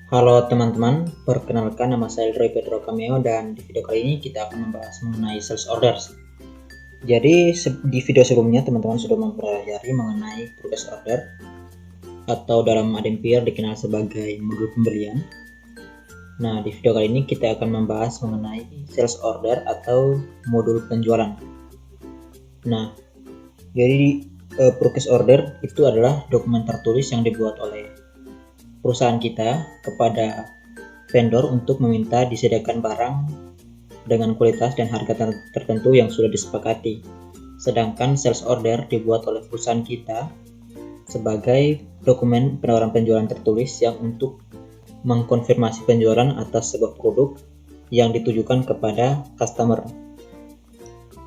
Halo teman-teman, perkenalkan nama saya Roy Pedro Cameo dan di video kali ini kita akan membahas mengenai sales orders. Jadi di video sebelumnya teman-teman sudah mempelajari mengenai progress order atau dalam ADMPR dikenal sebagai modul pembelian. Nah, di video kali ini kita akan membahas mengenai sales order atau modul penjualan. Nah, jadi progress order itu adalah dokumen tertulis yang dibuat oleh perusahaan kita kepada vendor untuk meminta disediakan barang dengan kualitas dan harga tertentu yang sudah disepakati. Sedangkan sales order dibuat oleh perusahaan kita sebagai dokumen penawaran penjualan tertulis yang untuk mengkonfirmasi penjualan atas sebuah produk yang ditujukan kepada customer.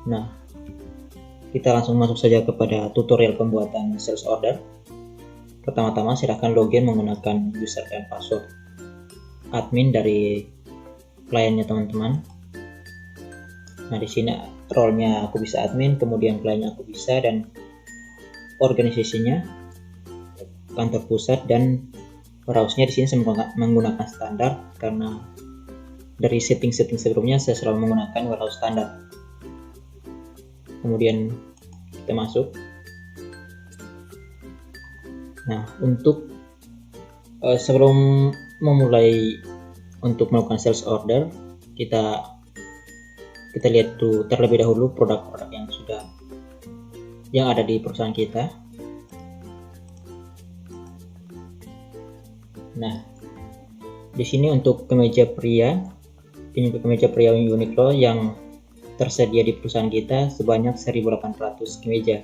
Nah, kita langsung masuk saja kepada tutorial pembuatan sales order. Pertama-tama silahkan login menggunakan user dan password admin dari kliennya teman-teman. Nah, di sini role-nya aku bisa admin, kemudian kliennya aku bisa, dan organisasinya kantor pusat, dan warehouse-nya di sini saya menggunakan standar karena dari setting-setting sebelumnya saya selalu menggunakan warehouse standar. Kemudian kita masuk. Nah, untuk sebelum memulai untuk melakukan sales order, kita lihat dulu terlebih dahulu produk-produk yang ada di perusahaan kita. Nah, di sini untuk kemeja pria, ini kemeja pria Uniqlo yang tersedia di perusahaan kita sebanyak 1.800 kemeja.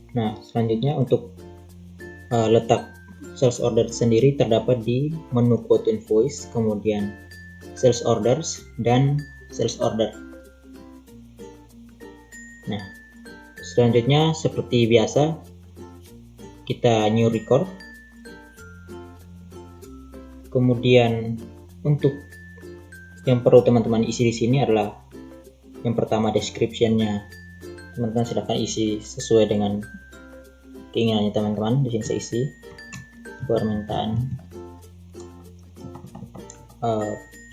Nah, selanjutnya untuk letak sales order sendiri terdapat di menu quote invoice, kemudian sales orders, dan sales order. Nah, selanjutnya seperti biasa kita new record. Kemudian untuk yang perlu teman-teman isi di sini adalah yang pertama description-nya. Teman-teman silahkan isi sesuai dengan keinginannya teman-teman. Di sini saya isi permintaan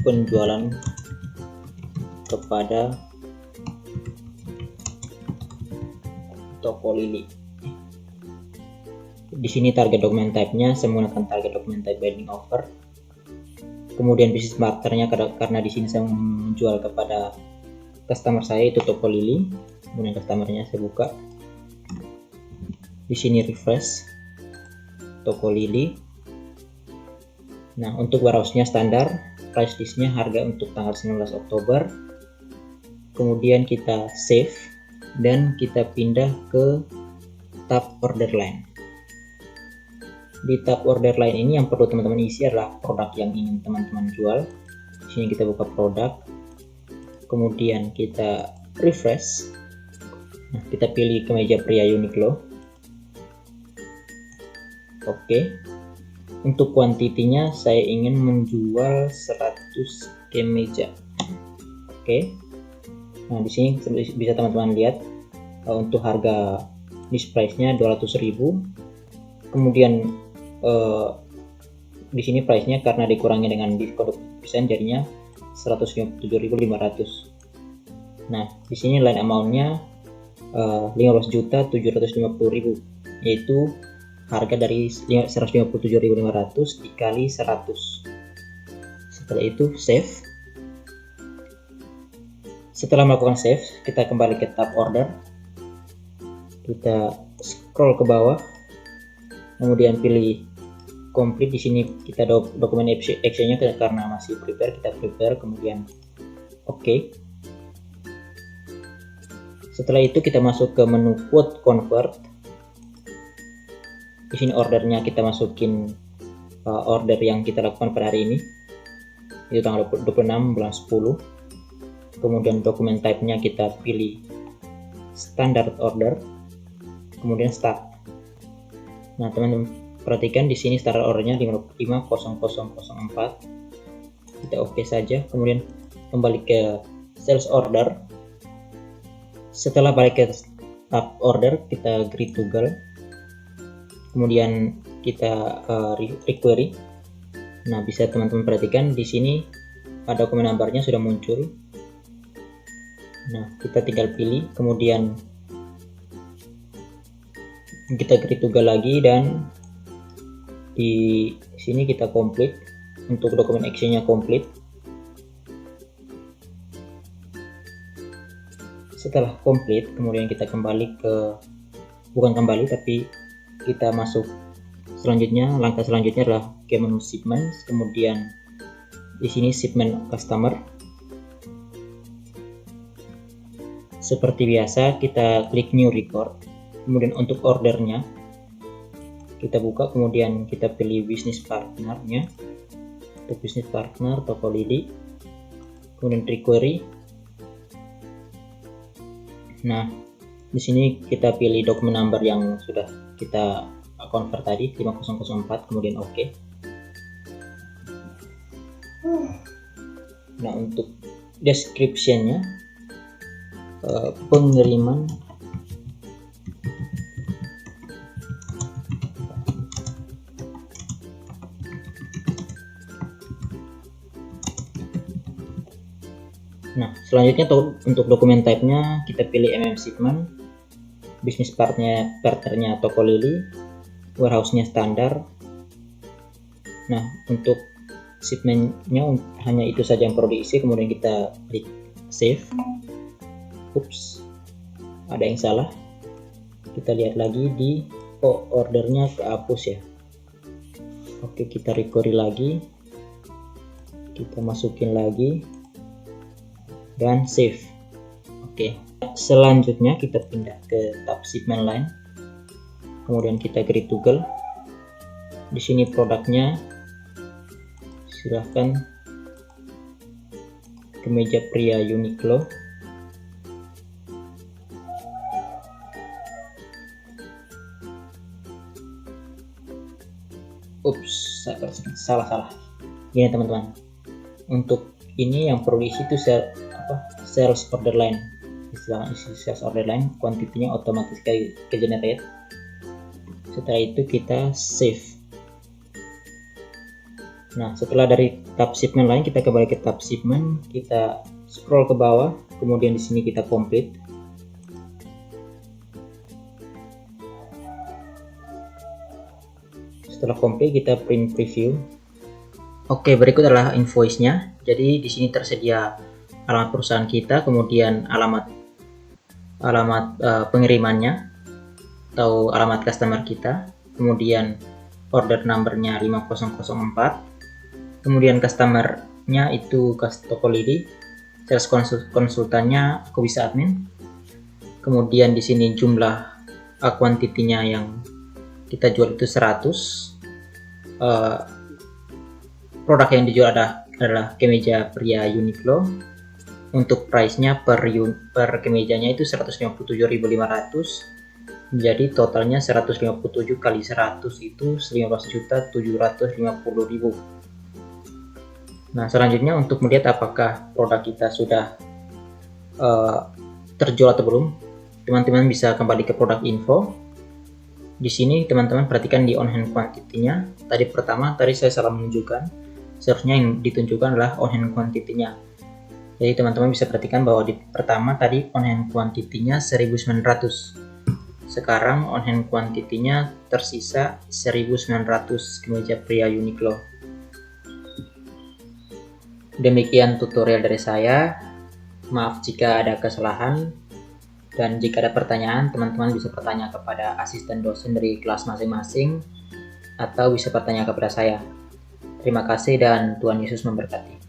penjualan kepada toko Lili. Di sini target dokumen type-nya saya menggunakan target dokumen type binding offer. Kemudian business partnernya karena di sini saya menjual kepada customer saya, itu toko Lili. Kemudian customernya saya buka. Di sini refresh toko Lili. Nah, untuk warehouse-nya standar, price list-nya harga untuk tanggal 19 Oktober. Kemudian kita save dan kita pindah ke tab order line. Di tab order line ini yang perlu teman-teman isi adalah produk yang ingin teman-teman jual. Di sini kita buka produk. Kemudian kita refresh. Nah, kita pilih kemeja pria Uniqlo. Oke. Untuk kuantitinya saya ingin menjual 100 kemeja. Oke. Nah, di sini bisa teman-teman lihat untuk harga list price-nya 200.000. Kemudian di sini price-nya karena dikurangi dengan diskon 20% jadinya 157.500. Nah, di sini line amount-nya 15.750.000, yaitu harga dari 157.500 dikali 100. Setelah itu save. Setelah melakukan save, kita kembali ke tab order. Kita scroll ke bawah, kemudian pilih complete. Di sini kita dokumen action-nya karena masih prepare, kita prepare, kemudian oke. Setelah itu kita masuk ke menu quote convert. Di sini ordernya kita masukin order yang kita lakukan pada hari ini, itu tanggal 26 bulan 10. Kemudian dokumen type-nya kita pilih standard order, kemudian start. Nah, teman-teman perhatikan di sini standard ordernya 550004. Kita oke saja. Kemudian kembali ke sales order. Setelah balik ke tab order, kita agree to girl. Kemudian kita requery. Nah, bisa teman-teman perhatikan di sini ada dokumen numbernya sudah muncul. Nah, kita tinggal pilih, kemudian kita create tugas lagi, dan di sini kita complete. Untuk dokumen actionnya complete. Setelah complete, kemudian kita kembali tapi kita masuk selanjutnya. Langkah selanjutnya adalah ke menu shipment, kemudian di sini shipment customer. Seperti biasa kita klik new record, kemudian untuk ordernya kita buka, kemudian kita pilih business partnernya. Untuk business partner toko lidi, kemudian requery. Nah, di sini kita pilih dokumen number yang sudah kita convert tadi 5004, kemudian oke. Nah, untuk description-nya pengiriman Nah, selanjutnya untuk dokumen type-nya kita pilih shipment, business partnernya toko lili, warehouse-nya standar. Nah, untuk shipment-nya hanya itu saja yang perlu diisi, kemudian kita klik save. Ups, ada yang salah. Kita lihat lagi di ordernya kehapus ya. Oke, kita recovery lagi, kita masukin lagi dan save. Oke, selanjutnya kita pindah ke tab shipment line, kemudian kita create toggle. Di sini produknya silahkan kemeja pria Uniqlo. Ups, salah. Gini teman-teman, untuk ini yang perlu diisi itu sales order line. Istilahnya isi sales order line, kuantitinya otomatis ke generate. Setelah itu kita save. Nah, setelah dari tab shipment line kita kembali ke tab shipment, kita scroll ke bawah, kemudian di sini kita complete. Setelah complete kita print preview. Oke, berikut adalah invoice-nya. Jadi di sini tersedia alamat perusahaan kita, kemudian alamat pengirimannya atau alamat customer kita, kemudian order numbernya 5004, kemudian customernya itu toko lidi, sales konsultannya aku bisa admin, kemudian di sini jumlah kuantitinya yang kita jual itu 100. Produk yang dijual adalah kemeja pria Uniqlo. Untuk price-nya per kemejanya itu 157.500. Jadi totalnya 157 kali 100 itu 15.750.000. Nah, selanjutnya untuk melihat apakah produk kita sudah terjual atau belum, teman-teman bisa kembali ke produk info. Di sini teman-teman perhatikan di on hand quantity-nya. Tadi saya salah menunjukkan. Seharusnya yang ditunjukkan adalah on hand quantity-nya. Jadi teman-teman bisa perhatikan bahwa di pertama tadi on hand quantity-nya 1900. Sekarang on hand quantity-nya tersisa 1900 kemeja pria Uniqlo. Demikian tutorial dari saya. Maaf jika ada kesalahan. Dan jika ada pertanyaan, teman-teman bisa bertanya kepada asisten dosen dari kelas masing-masing atau bisa bertanya kepada saya. Terima kasih dan Tuhan Yesus memberkati.